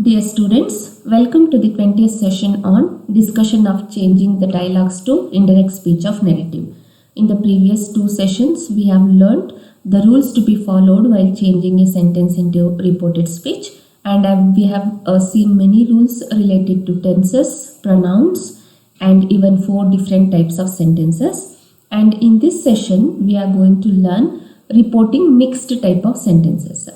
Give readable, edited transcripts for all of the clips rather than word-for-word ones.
Dear students, welcome to the 20th session on discussion of changing the dialogues to indirect speech of narrative. In the previous two sessions, we have learnt the rules to be followed while changing a sentence into reported speech, and we have seen many rules related to tenses, pronouns, and even 4 different types of sentences. And in this session, we are going to learn reporting mixed type of sentences.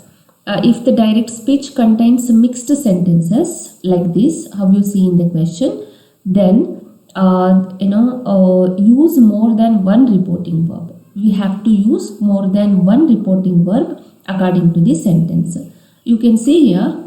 If the direct speech contains mixed sentences like this, how you see in the question, then use more than one reporting verb. We have to use more than one reporting verb according to the sentence. You can see here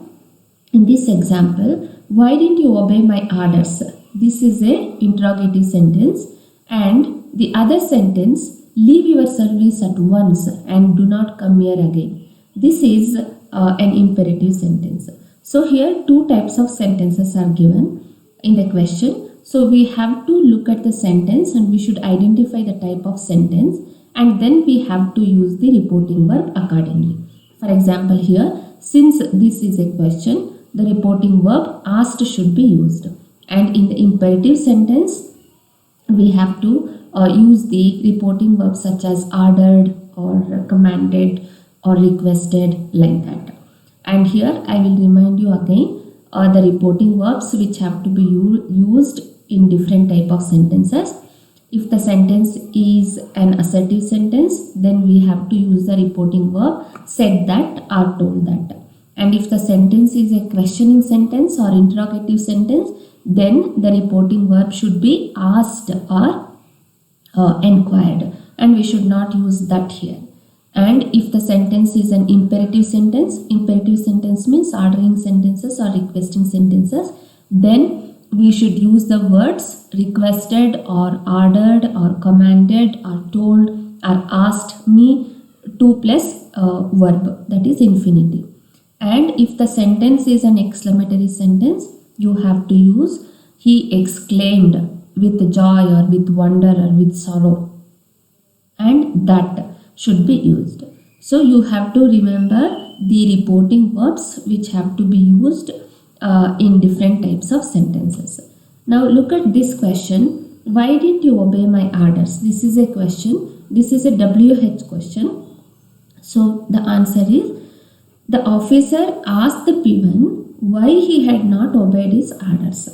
in this example, why didn't you obey my orders? This is a interrogative sentence, and the other sentence, leave your service at once and do not come here again. This is an imperative sentence. So here two types of sentences are given in the question. So we have to look at the sentence and we should identify the type of sentence, and then we have to use the reporting verb accordingly. For example, here, since this is a question, the reporting verb asked should be used. And in the imperative sentence, we have to use the reporting verbs such as ordered or commanded or requested, like that. And here I will remind you again the reporting verbs which have to be used in different type of sentences. If the sentence is an assertive sentence, then we have to use the reporting verb said that or told that. And if the sentence is a questioning sentence or interrogative sentence, then the reporting verb should be asked or inquired, and we should not use that here. And if the sentence is an imperative sentence means ordering sentences or requesting sentences, then we should use the words requested or ordered or commanded or told or asked me 2 plus verb, that is infinitive. And if the sentence is an exclamatory sentence, you have to use he exclaimed with joy or with wonder or with sorrow, and that should be used. So you have to remember the reporting verbs which have to be used in different types of sentences. Now look at this question, why didn't you obey my orders? This is a question, this is a WH question. So the answer is, the officer asked the peon why he had not obeyed his orders.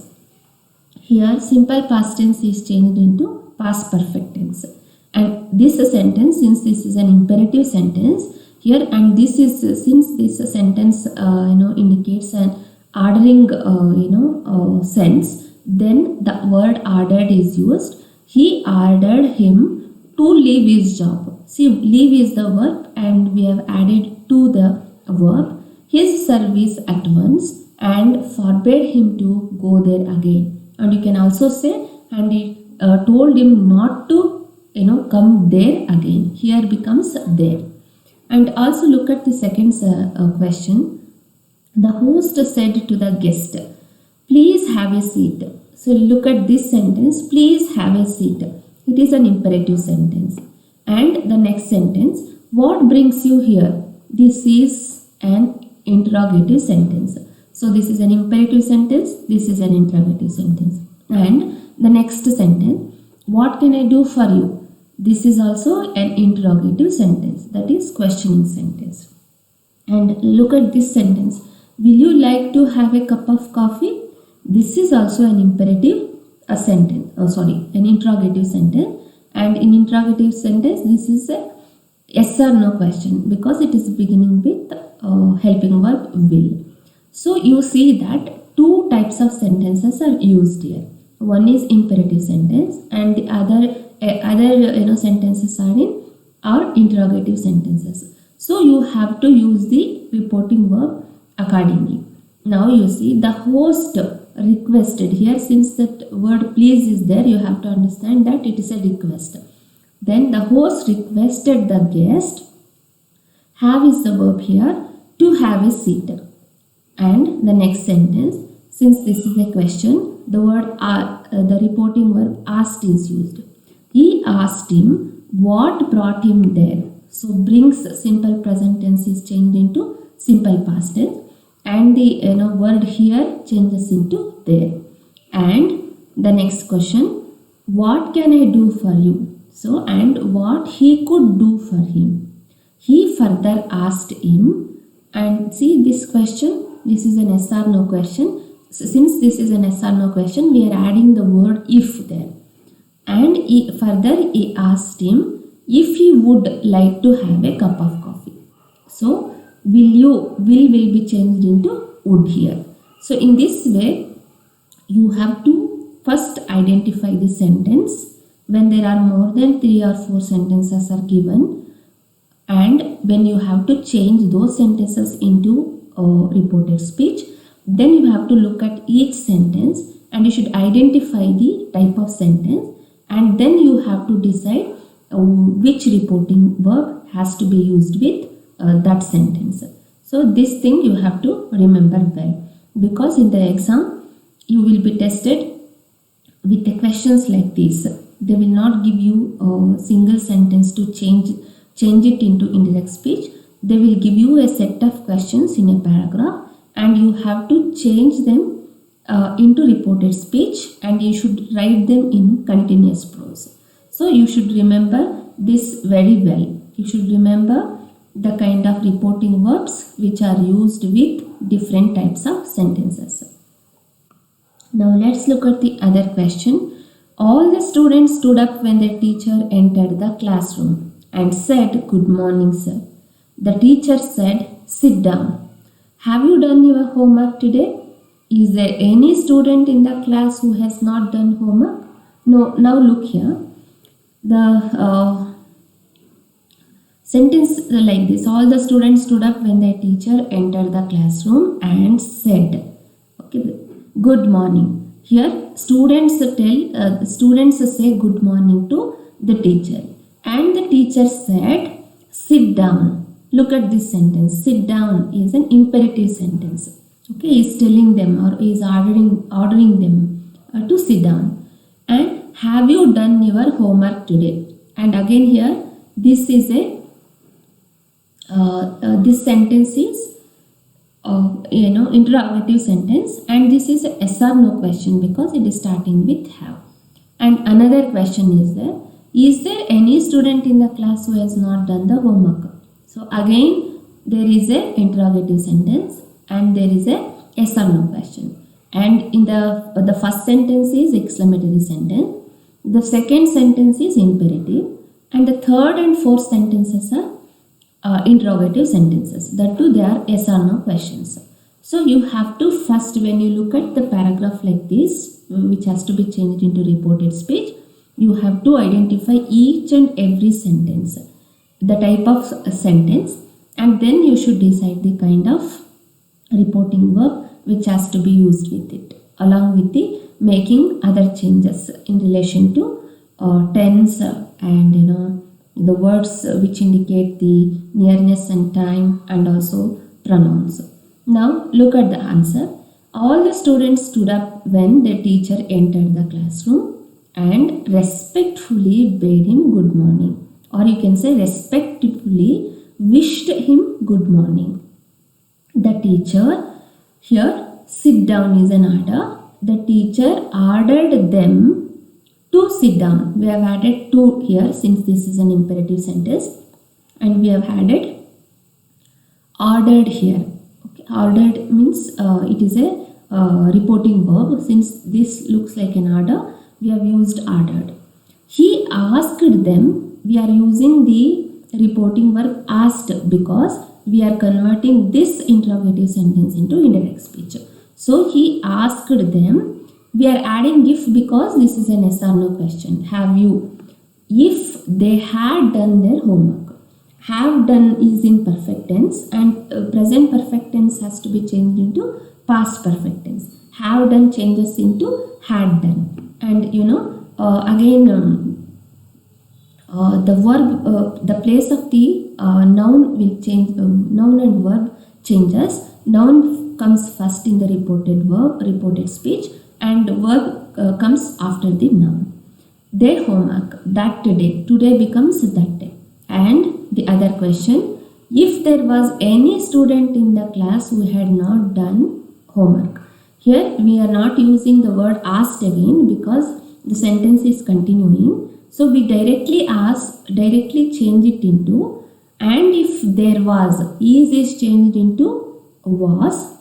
Here simple past tense is changed into past perfect tense. And this sentence, since this is an imperative sentence here, and this is since this sentence indicates an ordering sense, then the word ordered is used. He ordered him to leave his job. See, leave is the verb and we have added to the verb his service at once and forbade him to go there again. And you can also say, and he told him not to come there again. Here becomes there. And also look at the second question. The host said to the guest, please have a seat. So look at this sentence, please have a seat. It is an imperative sentence. And the next sentence, what brings you here? This is an interrogative sentence. So this is an imperative sentence, this is an interrogative sentence. And the next sentence, what can I do for you? This is also an interrogative sentence, that is questioning sentence. And look at this sentence, will you like to have a cup of coffee? This is also an imperative an interrogative sentence. And in interrogative sentence, this is a yes or no question because it is beginning with helping verb will. So you see that two types of sentences are used here. One is imperative sentence and the other sentences are interrogative sentences. So you have to use the reporting verb accordingly. Now you see the host requested here, since that word please is there, you have to understand that it is a request. Then the host requested the guest, have is the verb here, to have a seat. And the next sentence, since this is a question, the word the reporting verb asked is used. He asked him what brought him there. So brings simple present tense is changed into simple past tense. and the word here changes into there. And the next question, what can I do for you? So, and what he could do for him. He further asked him, and see this question, this is an yes or no question. So since this is an yes or no question, we are adding the word if there. And further he asked him if he would like to have a cup of coffee. So will be changed into would here. So in this way, you have to first identify the sentence when there are more than 3 or 4 sentences are given, and when you have to change those sentences into reported speech, then you have to look at each sentence and you should identify the type of sentence, and then you have to decide which reporting verb has to be used with that sentence. So this thing you have to remember well, because in the exam you will be tested with the questions like this. They will not give you a single sentence to change it into indirect speech. They will give you a set of questions in a paragraph, and you have to change them into reported speech, and you should write them in continuous prose. So you should remember this very well. You should remember the kind of reporting verbs which are used with different types of sentences. Now let's look at the other question. All the students stood up when the teacher entered the classroom and said, "Good morning, sir." The teacher said, "Sit down. Have you done your homework today? Is there any student in the class who has not done homework?" No. Now look here. The sentence like this. All the students stood up when the teacher entered the classroom and said, okay, "Good morning." Here students say good morning to the teacher, and the teacher said, "Sit down." Look at this sentence. Sit down is an imperative sentence. Okay, he is telling them, or he is ordering them to sit down. And have you done your homework today? And again here, this is a this sentence is interrogative sentence, and this is a yes or no question because it is starting with have. And another question is there any student in the class who has not done the homework? So again there is a interrogative sentence and there is a yes or no question. And in the first sentence is exclamatory sentence, the second sentence is imperative, and the third and fourth sentences are interrogative sentences. That too, they are yes or no questions. So you have to first, when you look at the paragraph like this, which has to be changed into reported speech, you have to identify each and every sentence, the type of sentence, and then you should decide the kind of reporting verb which has to be used with it, along with the making other changes in relation to tense and the words which indicate the nearness and time, and also pronouns. Now look at the answer. All the students stood up when the teacher entered the classroom and respectfully bade him good morning, or you can say respectfully wished him good morning. The teacher, here sit down is an order. The teacher ordered them to sit down. We have added to here since this is an imperative sentence, and we have added ordered here. Okay. Ordered means it is a reporting verb. Since this looks like an order, we have used ordered. He asked them. We are using the reporting verb asked because we are converting this interrogative sentence into indirect speech. So he asked them. We are adding if because this is an yes or no question. Have you? If they had done their homework. Have done is in perfect tense, and present perfect tense has to be changed into past perfect tense. Have done changes into had done. And again the verb, the place of the noun will change. Noun and verb changes. Noun comes first in the reported speech, and verb comes after the noun. Their homework, that day. Today becomes that day. And the other question, if there was any student in the class who had not done homework. Here we are not using the word asked again because the sentence is continuing. So we directly change it into, and if there was, is changed into was,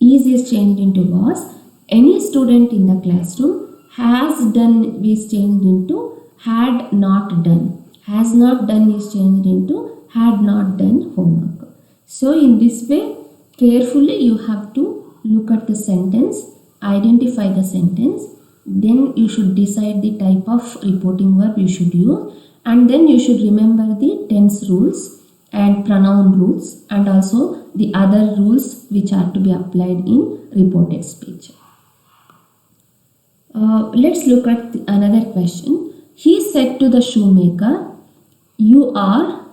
is changed into was. Any student in the classroom has done is changed into had not done. Has not done is changed into had not done homework. So in this way, carefully you have to look at the sentence, identify the sentence, then you should decide the type of reporting verb you should use, and then you should remember the tense rules and pronoun rules and also the other rules which are to be applied in reported speech. Let's look at another question. He said to the shoemaker, "You are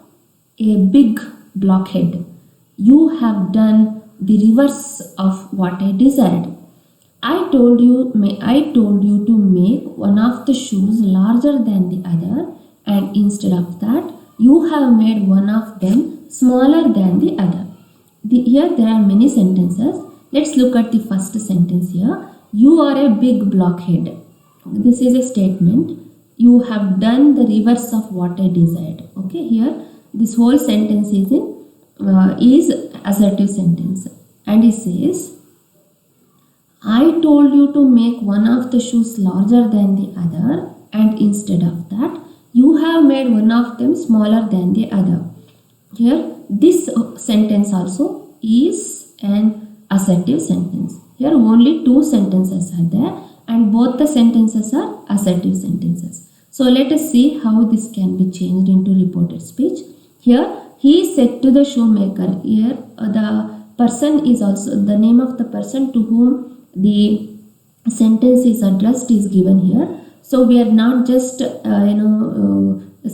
a big blockhead. You have done the reverse of what I desired. I told you to make one of the shoes larger than the other, and instead of that, you have made one of them smaller than the other." Here there are many sentences. Let's look at the first sentence here. You are a big blockhead. This is a statement. You have done the reverse of what I desired. Okay, here this whole sentence is assertive sentence, and it says, I told you to make one of the shoes larger than the other, and instead of that, you have made one of them smaller than the other. Here, this sentence also is an assertive sentence. Here, only two sentences are there, and both the sentences are assertive sentences. So, let us see how this can be changed into reported speech. Here, he said to the shoemaker. Here, the person is also the name of the person to whom the sentence is addressed is given here. So we are not just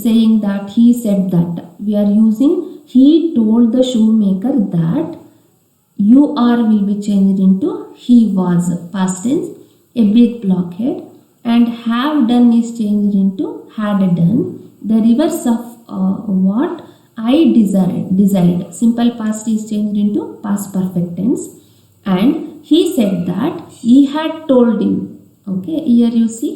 saying that he said that. We are using he told the shoemaker that. You are will be changed into he was, past tense, a big blockhead, and have done is changed into had done. The reverse of what I desired. Simple past is changed into past perfect tense, and he said that he had told him. Okay, here you see,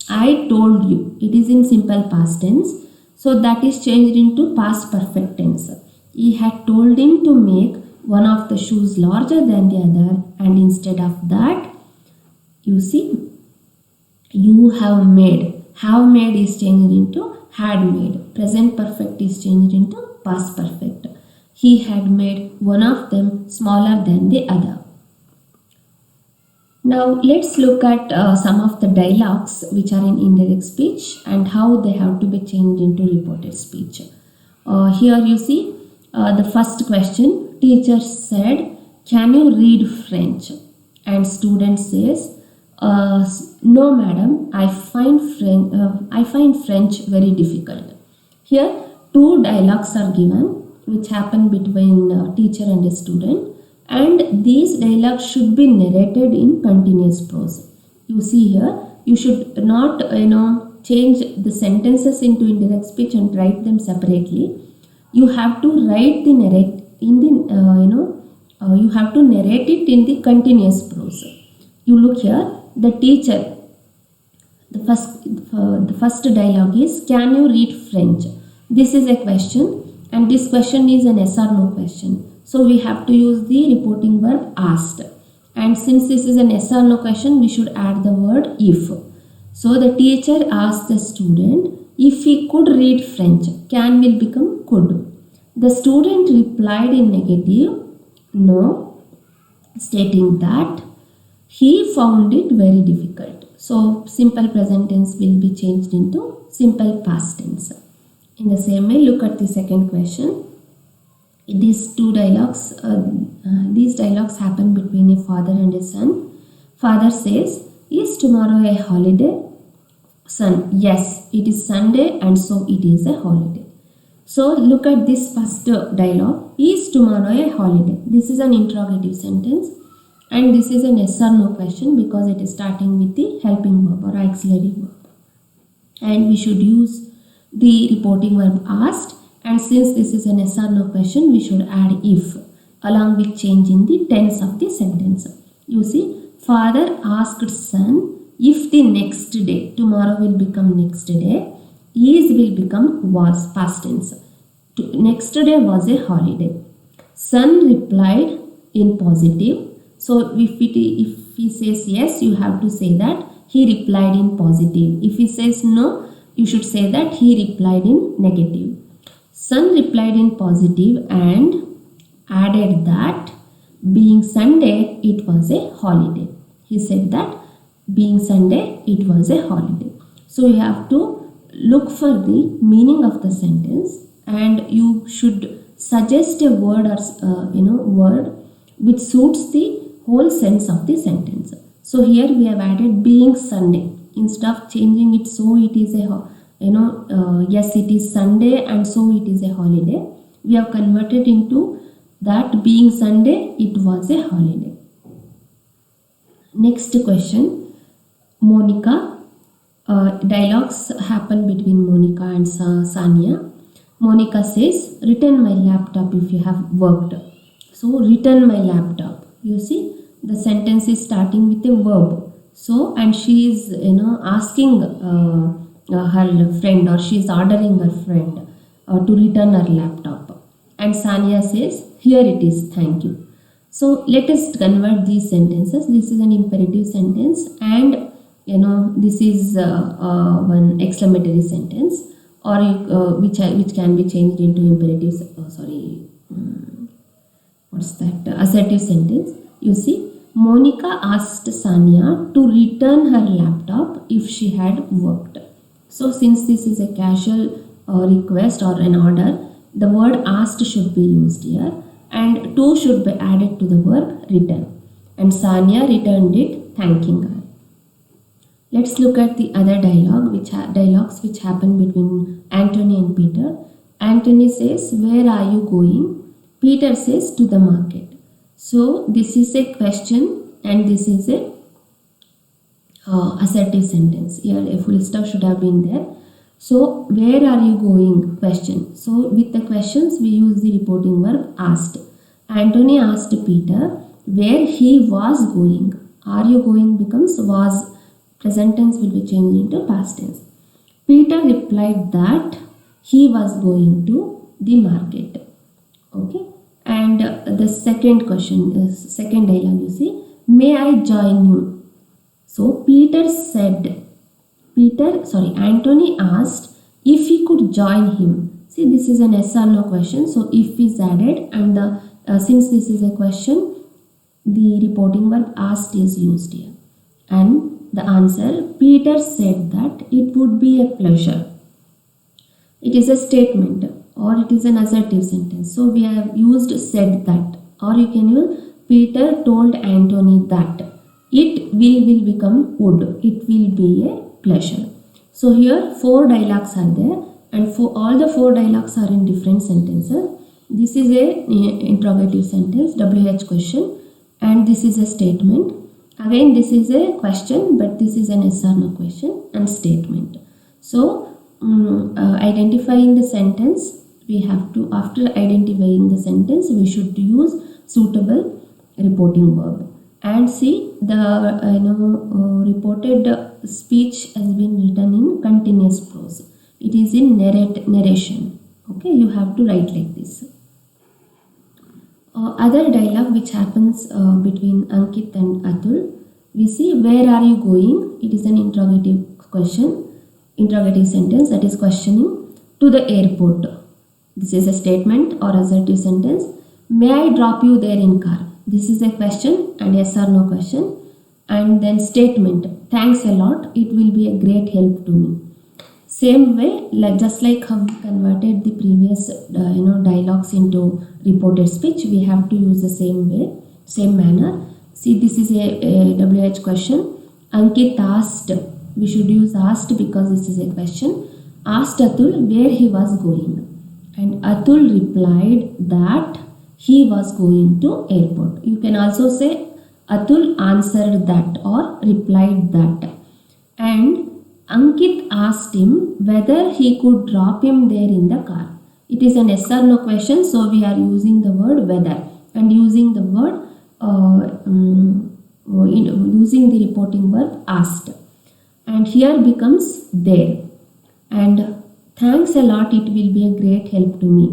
I told you. It is in simple past tense. So that is changed into past perfect tense. He had told him to make one of the shoes larger than the other, and instead of that, you see, you have made. Have made is changed into had made. Present perfect is changed into past perfect. He had made one of them smaller than the other. Now let's look at some of the dialogues which are in indirect speech and how they have to be changed into reported speech. Here you see the first question. Teacher said, "Can you read French?" And student says, "No, madam. I find French very difficult." Here two dialogues are given which happen between teacher and a student. And these dialogues should be narrated in continuous prose. You see here, you should not change the sentences into indirect speech and write them separately. You have to write the you have to narrate it in the continuous prose. You look here, the teacher. The first dialogue is, "Can you read French?" This is a question, and this question is an yes or no question. So we have to use the reporting verb asked. And since this is an yes or no question, we should add the word if. So the teacher asked the student if he could read French. Can will become could. The student replied in negative, no, stating that he found it very difficult. So simple present tense will be changed into simple past tense. In the same way, look at the second question. These dialogues happen between a father and a son. Father says, "Is tomorrow a holiday?" Son, "Yes, it is Sunday and so it is a holiday." So look at this first dialogue. Is tomorrow a holiday? This is an interrogative sentence, and this is an yes or no question because it is starting with the helping verb or auxiliary verb. And we should use the reporting verb asked And since this is an yes or no question, we should add if along with changing the tense of the sentence. You see, father asked son if the next day, tomorrow will become next day, is will become was, past tense. Next day was a holiday. Son replied in positive. So if he says yes, you have to say that he replied in positive. If he says no, you should say that he replied in negative. Son replied in positive and added that being Sunday, it was a holiday. He said that being Sunday, it was a holiday. So you have to look for the meaning of the sentence, and you should suggest a word or word which suits the whole sense of the sentence. So here we have added being Sunday. Instead of changing it so it is a yes, it is Sunday and so it is a holiday, we have converted into that being Sunday, it was a holiday. Next question, Monica. Dialogues happen between Monica and Sania. Monica says, return my laptop if you have worked. So, return my laptop. You see, the sentence is starting with a verb. So, and she is, asking her friend, or she is ordering her friend to return her laptop. And Sania says, here it is, thank you. So, let us convert these sentences. This is an imperative sentence, and this is one exclamatory sentence, or which can be changed into imperative, assertive sentence. You see, Monica asked Sania to return her laptop if she had worked. So since this is a casual request or an order, the word asked should be used here, and to should be added to the verb return, and Sania returned it thanking her. Let's look at the other dialogues which happen between Anthony and Peter. Anthony says, where are you going? Peter says, to the market. So this is a question and this is a assertive sentence. Here a full stop should have been there. So where are you going? Question. So with the questions we use the reporting verb asked. Anthony asked Peter where he was going. Are you going becomes was. Present tense will be changed into past tense. Peter replied that he was going to the market. Okay. And the second question, the second dialogue, you see, may I join you? So Anthony asked if he could join him. See, this is an yes or no question. So if is added, and since this is a question, the reporting verb asked is used here. And the answer, Peter said that it would be a pleasure. It is a statement or it is an assertive sentence. So we have used said that, or you can use Peter told Anthony that. It will become would. It will be a pleasure. So here 4 dialogues are there, and for all the 4 dialogues are in different sentences. This is a interrogative sentence, WH question, and this is a statement. Again, this is a question, but this is an yes or no question and statement. So, identifying the sentence, we have to, after identifying the sentence, we should use suitable reporting verb. And see, the reported speech has been written in continuous prose. It is in narration. Okay, you have to write like this. Other dialogue which happens between Ankit and Atul, we see where are you going? It is an interrogative question, interrogative sentence, that is questioning. To the airport. This is a statement or assertive sentence. May I drop you there in car? This is a question and yes or no question. And then statement, thanks a lot, it will be a great help to me. Same way, just like how we converted the previous dialogues into reported speech, we have to use the same way, same manner. See, this is a WH question. Ankit asked, we should use asked because this is a question, asked Atul where he was going. And Atul replied that he was going to airport. You can also say Atul answered that or replied that. And Ankit asked him whether he could drop him there in the car. It is an yes or no question, so we are using the word whether and using the word using the reporting verb asked. And here becomes there. And thanks a lot, it will be a great help to me.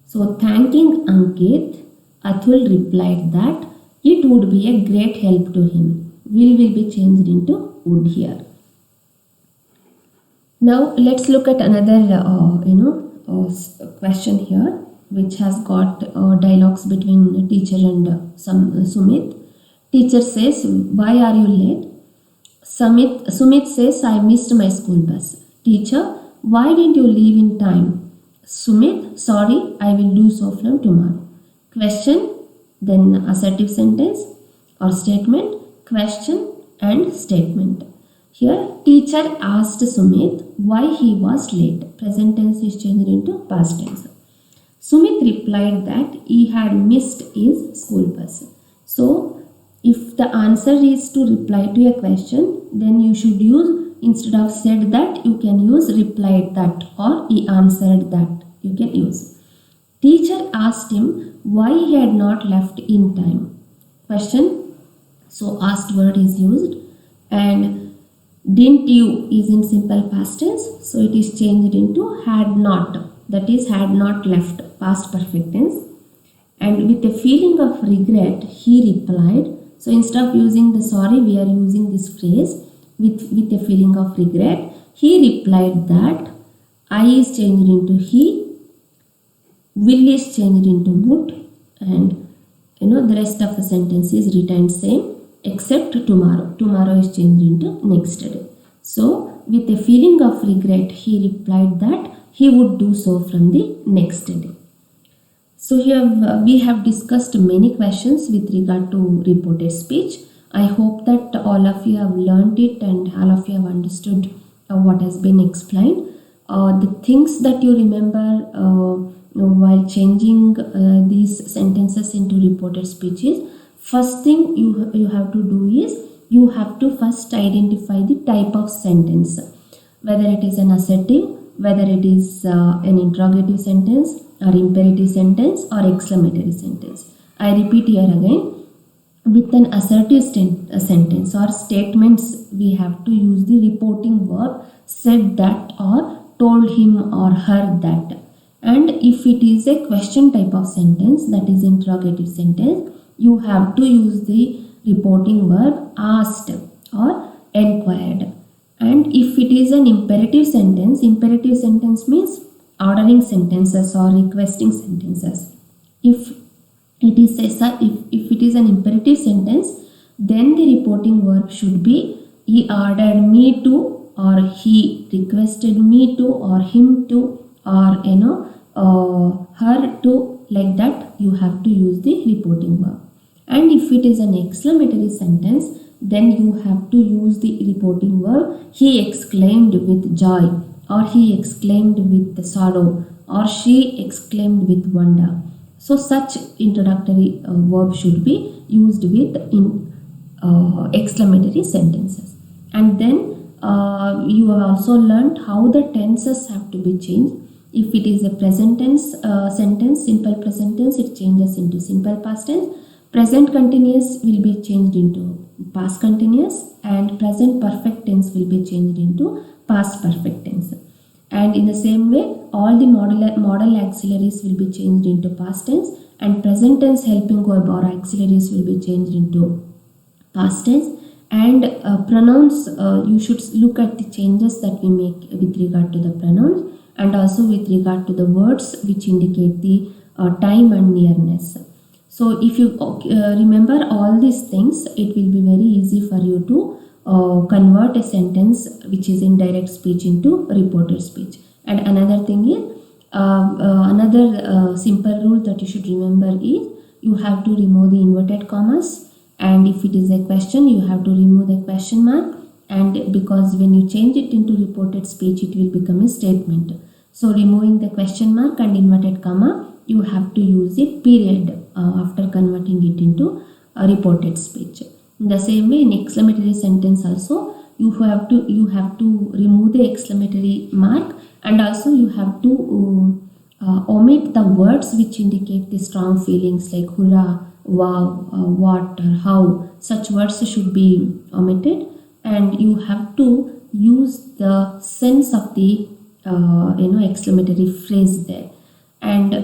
So thanking Ankit, Atul replied that it would be a great help to him. Will be changed into would here. Now let's look at another question here, which has got dialogues between teacher and Sumit. Teacher says, "Why are you late?" Sumit says, "I missed my school bus." Teacher, "Why didn't you leave in time?" Sumit, "Sorry, I will do so from tomorrow." Question, then assertive sentence or statement, question and statement. Here, teacher asked Sumit why he was late. Present tense is changed into past tense. Sumit replied that he had missed his school bus. So, if the answer is to reply to a question, then you should use, instead of said that, you can use replied that or he answered that. You can use. Teacher asked him why he had not left in time. Question. So, asked word is used, and didn't you is in simple past tense, so it is changed into had not, that is had not left, past perfect tense. And with a feeling of regret, he replied. So instead of using the sorry, we are using this phrase with a feeling of regret. He replied that I is changed into he, will is changed into would, and the rest of the sentence is retained same except tomorrow. Tomorrow is changed into next day. So with a feeling of regret, he replied that he would do so from the next day. So here we have discussed many questions with regard to reported speech. I hope that all of you have learned it and all of you have understood what has been explained. The things that you remember while changing these sentences into reported speech is, first thing you have to do is you have to first identify the type of sentence, whether it is an assertive, whether it is an interrogative sentence or imperative sentence or exclamatory sentence. I repeat here again, with an assertive sentence or statements, we have to use the reporting verb said that or told him or her that. And if it is a question type of sentence, that is interrogative sentence, you have to use the reporting verb asked or inquired. And if it is an imperative sentence means ordering sentences or requesting sentences. If it is an imperative sentence, then the reporting verb should be he ordered me to, or he requested me to, or him to, or her to, like that you have to use the reporting verb. And if it is an exclamatory sentence, then you have to use the reporting verb he exclaimed with joy, or he exclaimed with sorrow, or she exclaimed with wonder. So such introductory verb should be used with exclamatory sentences. And then you have also learned how the tenses have to be changed. If it is a present tense sentence, simple present tense, it changes into simple past tense. Present continuous will be changed into past continuous, and present perfect tense will be changed into past perfect tense. And in the same way, all the modal auxiliaries will be changed into past tense, and present tense helping verb or auxiliaries will be changed into past tense. And pronouns, you should look at the changes that we make with regard to the pronouns, and also with regard to the words which indicate the time and nearness. So if you remember all these things, it will be very easy for you to convert a sentence which is in direct speech into reported speech. And another thing is, another simple rule that you should remember is, you have to remove the inverted commas, and if it is a question, you have to remove the question mark, and because when you change it into reported speech, it will become a statement. So removing the question mark and inverted comma, you have to use a period after converting it into a reported speech. In the same way, in exclamatory sentence also, you have to remove the exclamatory mark, and also you have to omit the words which indicate the strong feelings like hurrah, wow, what, or how. Such words should be omitted, and you have to use the sense of the exclamatory phrase there. And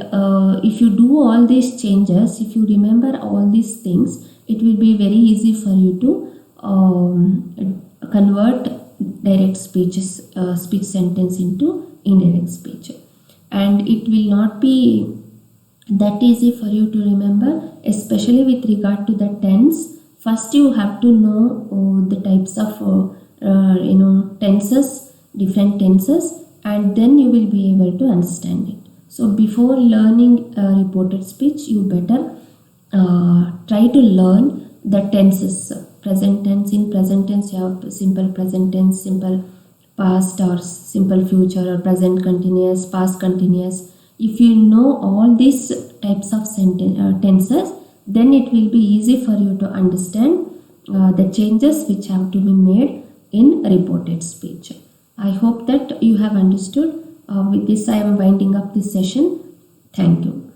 if you do all these changes, if you remember all these things, it will be very easy for you to convert direct speech sentence into indirect speech. And it will not be that easy for you to remember, especially with regard to the tense. First you have to know the types of tenses, different tenses, and then you will be able to understand it. So before learning reported speech, you better try to learn the tenses. Present tense, in present tense you have simple present tense, simple past, or simple future, or present continuous, past continuous. If you know all these types of tenses, then it will be easy for you to understand the changes which have to be made in reported speech. I hope that you have understood. With this I am winding up this session. Thank you.